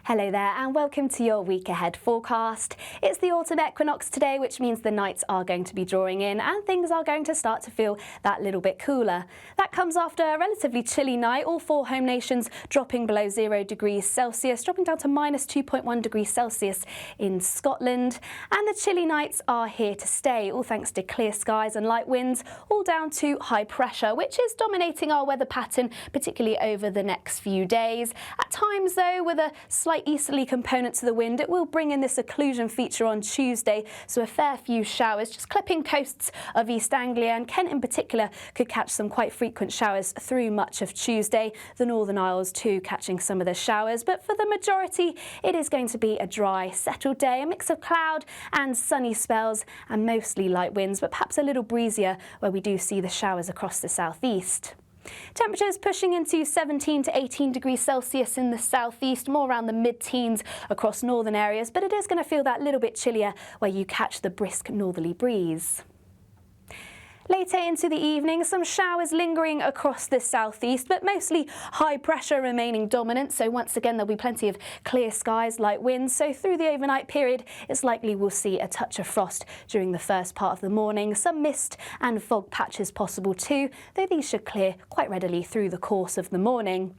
Hello there and welcome to your week ahead forecast. It's the autumn equinox today, which means the nights are going to be drawing in and things are going to start to feel that little bit cooler. That comes after a relatively chilly night, all four home nations dropping below 0 degrees Celsius, dropping down to minus 2.1 degrees Celsius in Scotland. And the chilly nights are here to stay, all thanks to clear skies and light winds, all down to high pressure, which is dominating our weather pattern, particularly over the next few days. At times though, with a slight easterly component to the wind, it will bring in this occlusion feature on Tuesday, so a fair few showers just clipping coasts of East Anglia, and Kent in particular could catch some quite frequent showers through much of Tuesday. The Northern Isles too catching some of the showers, but for the majority it is going to be a dry, settled day, a mix of cloud and sunny spells and mostly light winds, but perhaps a little breezier where we do see the showers across the southeast. Temperatures pushing into 17 to 18 degrees Celsius in the southeast, more around the mid-teens across northern areas, but it is going to feel that little bit chillier where you catch the brisk northerly breeze. Later into the evening, some showers lingering across the southeast, but mostly high pressure remaining dominant. So once again, there'll be plenty of clear skies, light winds. So through the overnight period, it's likely we'll see a touch of frost during the first part of the morning. Some mist and fog patches possible too, though these should clear quite readily through the course of the morning.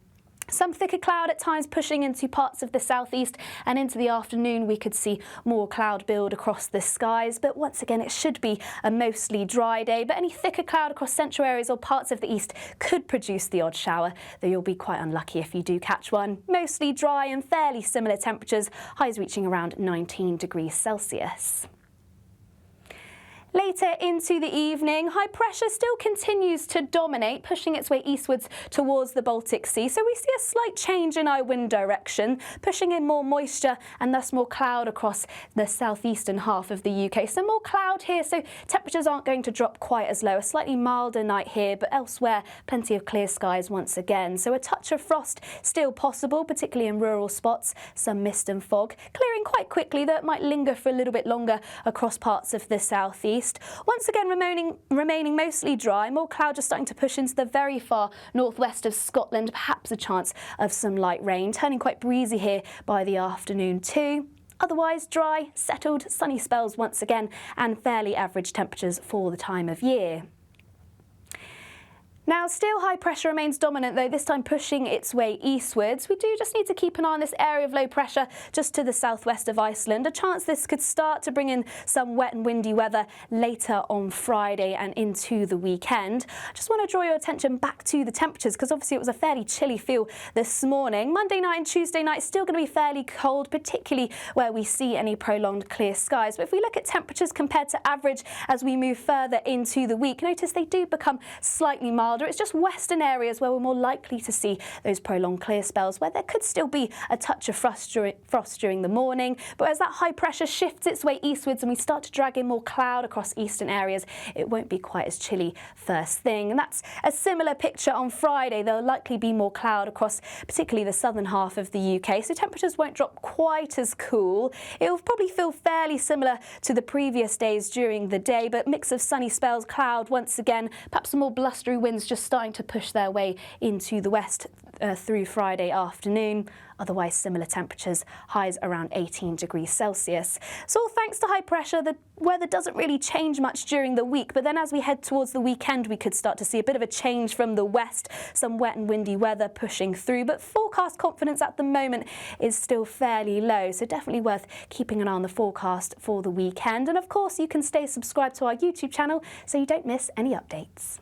Some thicker cloud at times pushing into parts of the southeast, and into the afternoon we could see more cloud build across the skies, but once again it should be a mostly dry day. But any thicker cloud across central areas or parts of the east could produce the odd shower, though you'll be quite unlucky if you do catch one. Mostly dry and fairly similar temperatures, highs reaching around 19 degrees Celsius. Later into the evening, high pressure still continues to dominate, pushing its way eastwards towards the Baltic Sea. So we see a slight change in our wind direction, pushing in more moisture and thus more cloud across the southeastern half of the UK. So more cloud here, so temperatures aren't going to drop quite as low. A slightly milder night here, but elsewhere plenty of clear skies once again. So a touch of frost still possible, particularly in rural spots. Some mist and fog clearing quite quickly, though it might linger for a little bit longer across parts of the southeast. Once again remaining mostly dry, more cloud just starting to push into the very far northwest of Scotland, perhaps a chance of some light rain, turning quite breezy here by the afternoon too. Otherwise dry, settled, sunny spells once again, and fairly average temperatures for the time of year. Now, still high pressure remains dominant, though this time pushing its way eastwards. We do just need to keep an eye on this area of low pressure just to the southwest of Iceland. A chance this could start to bring in some wet and windy weather later on Friday and into the weekend. I just want to draw your attention back to the temperatures, because obviously it was a fairly chilly feel this morning. Monday night and Tuesday night still going to be fairly cold, particularly where we see any prolonged clear skies. But if we look at temperatures compared to average as we move further into the week, notice they do become slightly milder. It's just western areas where we're more likely to see those prolonged clear spells, where there could still be a touch of frost during the morning. But as that high pressure shifts its way eastwards and we start to drag in more cloud across eastern areas, it won't be quite as chilly first thing. And that's a similar picture on Friday. There'll likely be more cloud across particularly the southern half of the UK, so temperatures won't drop quite as cool. It'll probably feel fairly similar to the previous days during the day, but mix of sunny spells, cloud once again, perhaps some more blustery winds just starting to push their way into the west through Friday afternoon. Otherwise similar temperatures, highs around 18 degrees Celsius. So all thanks to high pressure, the weather doesn't really change much during the week, but then as we head towards the weekend we could start to see a bit of a change from the west, some wet and windy weather pushing through, but forecast confidence at the moment is still fairly low, so definitely worth keeping an eye on the forecast for the weekend. And of course you can stay subscribed to our YouTube channel so you don't miss any updates.